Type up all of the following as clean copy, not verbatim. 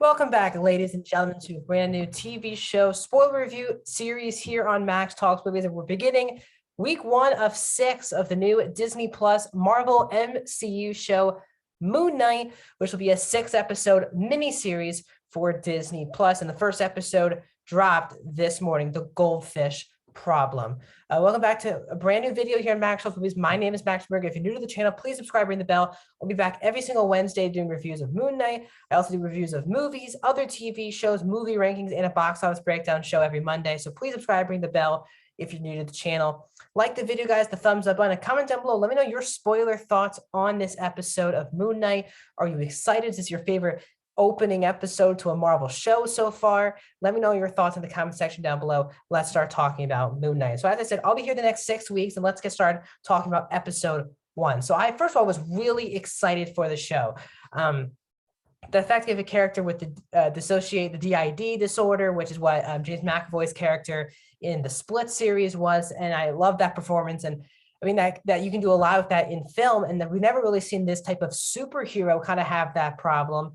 Welcome back, ladies and gentlemen, to a brand new TV show spoiler review series here on Max Talks Movies. And we're beginning week 1 of 6 of the new Disney Plus Marvel MCU show, Moon Knight, which will be a 6-episode miniseries for Disney Plus. And the first episode dropped this morning, The Goldfish Problem. Welcome back to a brand new video here on Max Talks Movies. My name is Max Berger. If you're new to the channel, please subscribe, ring the bell. I'll be back every single Wednesday doing reviews of Moon Knight. I also do reviews of movies, other TV shows, movie rankings, and a box office breakdown show every Monday. So please subscribe, ring the bell if you're new to the channel. Like the video, guys, the thumbs up button, comment down below. Let me know your spoiler thoughts on this episode of Moon Knight. Are you excited? Is this your favorite opening episode to a Marvel show so far? Let me know your thoughts in the comment section down below. Let's start talking about Moon Knight. So as I said, I'll be here the next 6 weeks, and let's get started talking about episode 1. So I, first of all, was really excited for the show. The fact of a character with the the DID disorder, which is what James McAvoy's character in the Split series was, and I love that performance. And I mean that you can do a lot with that in film, and that we've never really seen this type of superhero kind of have that problem.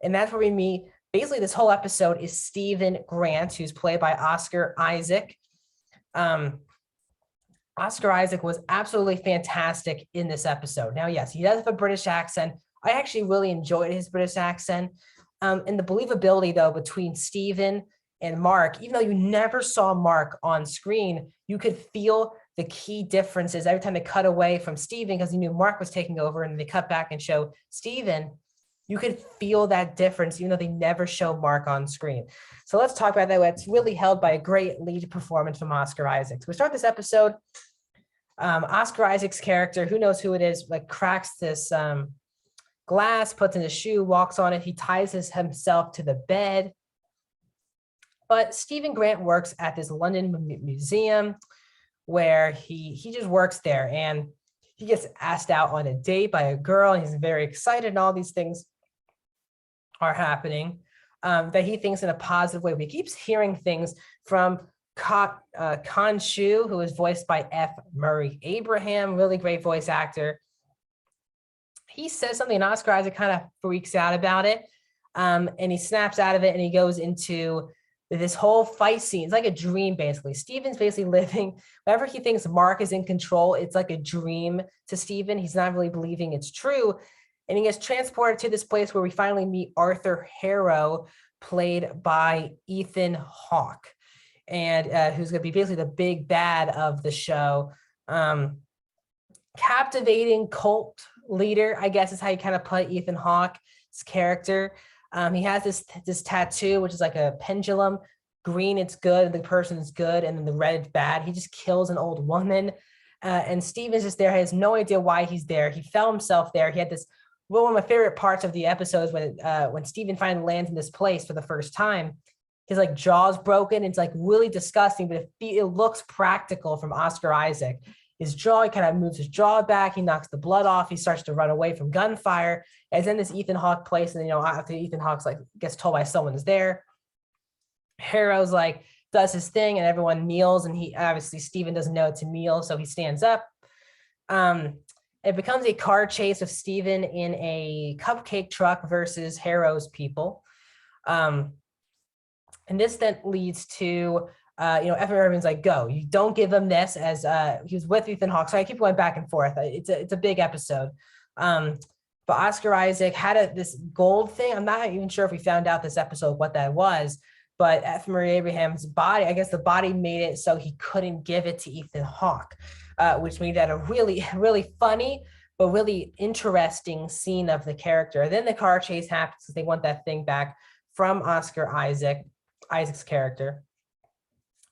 And that's where we meet, basically this whole episode is Stephen Grant, who's played by Oscar Isaac. Oscar Isaac was absolutely fantastic in this episode. Now, yes, he does have a British accent. I actually really enjoyed his British accent. And the believability, though, between Stephen and Mark, even though you never saw Mark on screen, you could feel the key differences every time they cut away from Stephen, because you knew Mark was taking over, and they cut back and show Stephen. You could feel that difference, even though they never show Mark on screen. So let's talk about that. It's really held by a great lead performance from Oscar Isaac. So we start this episode. Oscar Isaac's character, who knows who it is, like cracks this glass, puts in his shoe, walks on it. He ties himself to the bed. But Stephen Grant works at this London museum where he just works there, and he gets asked out on a date by a girl, and he's very excited, and all these things are happening that he thinks in a positive way. He keeps hearing things from Khonshu, who is voiced by F. Murray Abraham, really great voice actor. He says something, and Oscar Isaac kind of freaks out about it, and he snaps out of it, and he goes into this whole fight scene. It's like a dream, basically. Stephen's basically living, whenever he thinks Mark is in control, it's like a dream to Stephen. He's not really believing it's true. And he gets transported to this place where we finally meet Arthur Harrow, played by Ethan Hawke, and who's going to be basically the big bad of the show. Captivating cult leader, I guess is how you kind of put Ethan Hawke's character. He has this tattoo, which is like a pendulum. Green, it's good, the person is good, and then the red, bad. He just kills an old woman. And Stephen's just there. He has no idea why he's there. He fell himself there. He had this, one of my favorite parts of the episode is when Stephen finally lands in this place for the first time. His like jaw's broken. It's like really disgusting, but it looks practical from Oscar Isaac. His jaw, he kind of moves his jaw back. He knocks the blood off. He starts to run away from gunfire. As in this Ethan Hawke place, and after Ethan Hawke's like gets told by someone's there, Harrow's like does his thing, and everyone kneels. And he obviously Stephen doesn't know to kneel, so he stands up. It becomes a car chase of Stephen in a cupcake truck versus Harrow's people. And this then leads to, everyone's like, go, you don't give him this, as he was with Ethan Hawke. So I keep going back and forth. It's a big episode. But Oscar Isaac had this gold thing. I'm not even sure if we found out this episode what that was, but F. Murray Abraham's body, I guess the body made it so he couldn't give it to Ethan Hawke, which made that a really, really funny, but really interesting scene of the character. And then the car chase happens because they want that thing back from Oscar Isaac's character.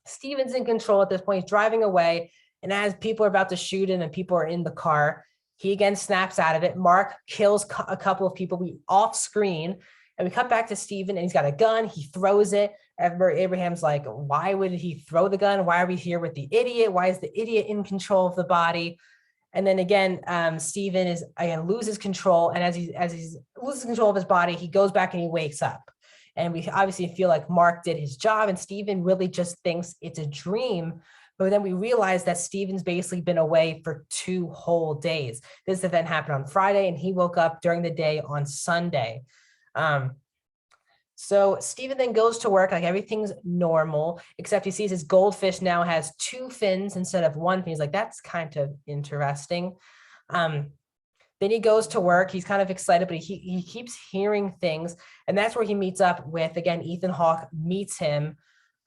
Stephen's in control at this point. He's driving away, and as people are about to shoot him and people are in the car, he again snaps out of it. Mark kills a couple of people off screen, and we cut back to Stephen, and he's got a gun. He throws it. Abraham's like, why would he throw the gun? Why are we here with the idiot? Why is the idiot in control of the body? And then again, Stephen loses control, and as he loses control of his body, he goes back and he wakes up. And we obviously feel like Mark did his job, and Stephen really just thinks it's a dream. But then we realize that Stephen's basically been away for 2 whole days. This event happened on Friday, and he woke up during the day on Sunday. So Steven then goes to work like everything's normal, except he sees his goldfish now has 2 fins instead of 1 fin. He's like, that's kind of interesting. Um, then he goes to work. He's kind of excited, but he keeps hearing things. And that's where he meets up with, again, Ethan Hawke meets him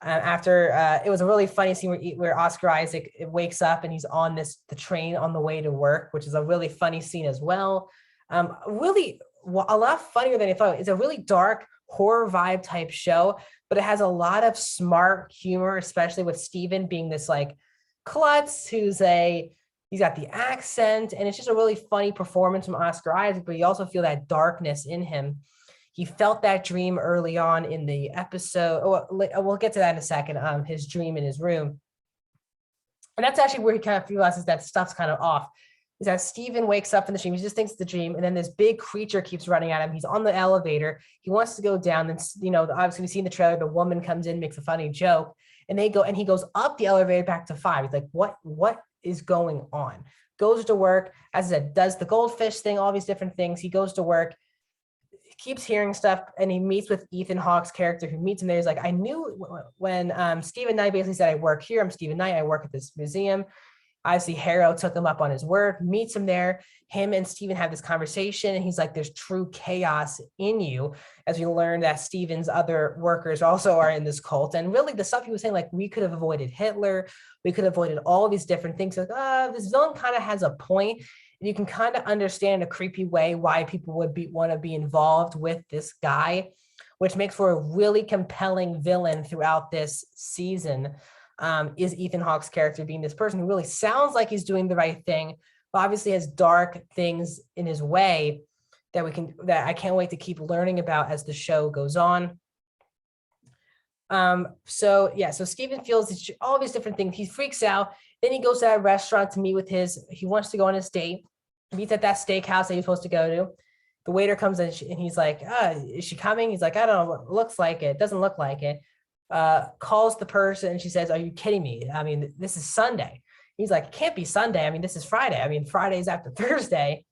after it was a really funny scene where Oscar Isaac wakes up and he's on the train on the way to work, which is a really funny scene as well. Really a lot funnier than I thought. It's a really dark horror vibe type show, but it has a lot of smart humor, especially with Steven being this like klutz he's got the accent, and it's just a really funny performance from Oscar Isaac, but you also feel that darkness in him. He felt that dream early on in the episode. Oh, we'll get to that in a second. His dream in his room. And that's actually where he kind of realizes that stuff's kind of off. Is that Steven wakes up in the dream. He just thinks it's the dream. And then this big creature keeps running at him. He's on the elevator. He wants to go down. Then, obviously we see in the trailer, the woman comes in, makes a funny joke. And he goes up the elevator back to 5. He's like, what is going on? Goes to work, as I said, does the goldfish thing, all these different things. He goes to work, keeps hearing stuff, and he meets with Ethan Hawke's character who meets him there. He's like, I knew when Stephen Knight basically said, I work here. I'm Stephen Knight. I work at this museum. Obviously, Harrow took him up on his word, meets him there. Him and Steven have this conversation, and he's like, there's true chaos in you, as we learn that Steven's other workers also are in this cult. And really the stuff he was saying, like, we could have avoided Hitler. We could have avoided all these different things. Like, this villain kind of has a point. And you can kind of understand in a creepy way why people would want to be involved with this guy, which makes for a really compelling villain throughout this season. Is Ethan Hawke's character being this person who really sounds like he's doing the right thing, but obviously has dark things in his way that I can't wait to keep learning about as the show goes on. So Steven feels all these different things. He freaks out. Then he goes to that restaurant to meet with he wants to go on his date, meets at that steakhouse that he's supposed to go to. The waiter comes in and he's like, is she coming? He's like, I don't know, it looks like it. Doesn't look like it. Calls the person and she says, are you kidding me? I mean, this is Sunday. He's like, it can't be Sunday. I mean, this is Friday. I mean, Friday's after Thursday.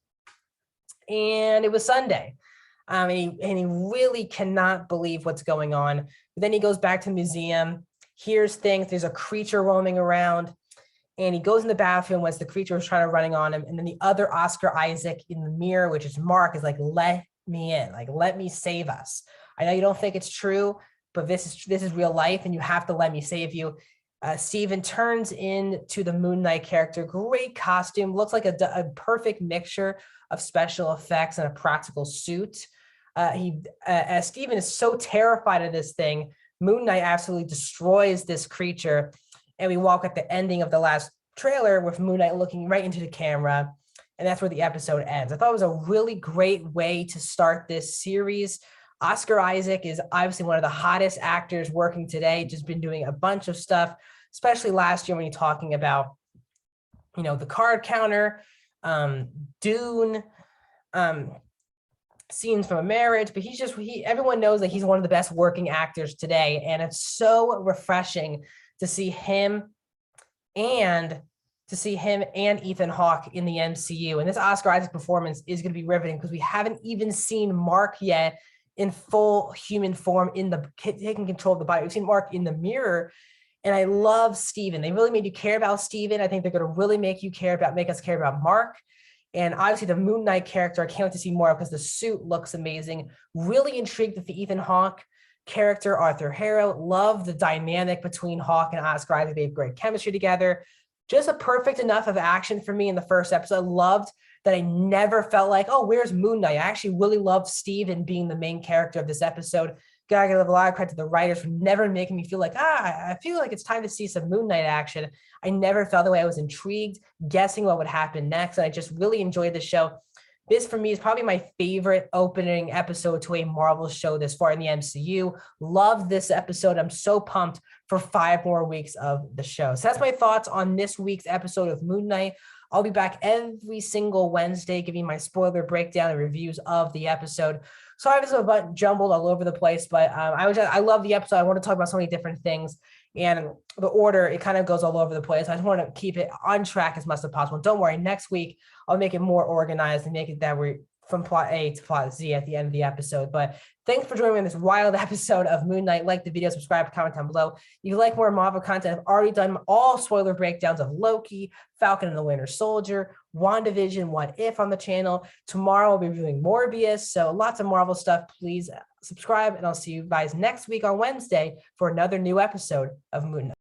And it was Sunday. And he really cannot believe what's going on. But then he goes back to the museum, hears things. There's a creature roaming around. And he goes in the bathroom as the creature was trying to running on him. And then the other Oscar Isaac in the mirror, which is Mark, is like, let me in. Like, let me save us. I know you don't think it's true, but this is real life, and you have to let me save you. Steven turns into the Moon Knight character. Great costume. Looks like a perfect mixture of special effects and a practical suit. As Steven is so terrified of this thing, Moon Knight absolutely destroys this creature. And we walk at the ending of the last trailer with Moon Knight looking right into the camera. And that's where the episode ends. I thought it was a really great way to start this series. Oscar Isaac is obviously one of the hottest actors working today, just been doing a bunch of stuff, especially last year when you're talking about, the card counter, Dune, Scenes from a Marriage, but everyone knows that he's one of the best working actors today. And it's so refreshing to see him and Ethan Hawke in the MCU. And this Oscar Isaac performance is going to be riveting because we haven't even seen Mark yet in full human form, taking control of the body. We've seen Mark in the mirror, and I love Steven. They really made you care about Steven. I think they're going to really make us care about Mark. And obviously the Moon Knight character, I can't wait to see more because the suit looks amazing. Really intrigued with the Ethan Hawke character, Arthur Harrow. Love the dynamic between Hawke and Oscar Isaac. They have great chemistry together. Just a perfect enough of action for me in the first episode. I loved that I never felt like, oh, where's Moon Knight? I actually really loved Steven being the main character of this episode. Gotta give a lot of credit to the writers for never making me feel like, I feel like it's time to see some Moon Knight action. I never felt the way. I was intrigued, guessing what would happen next. And I just really enjoyed the show. This, for me, is probably my favorite opening episode to a Marvel show this far in the MCU. Love this episode. I'm so pumped for 5 more weeks of the show. So that's my thoughts on this week's episode of Moon Knight. I'll be back every single Wednesday giving my spoiler breakdown and reviews of the episode. So I was a bit jumbled all over the place, but I love the episode. I want to talk about so many different things. And the order, it kind of goes all over the place. I just want to keep it on track as much as possible. Don't worry, next week, I'll make it more organized and make it that we're from plot A to plot Z at the end of the episode. But thanks for joining me in this wild episode of Moon Knight. Like the video, subscribe, comment down below. If you like more Marvel content, I've already done all spoiler breakdowns of Loki, Falcon and the Winter Soldier, WandaVision, What If on the channel. Tomorrow I'll be reviewing Morbius. So lots of Marvel stuff. Please subscribe, and I'll see you guys next week on Wednesday for another new episode of Moon Knight.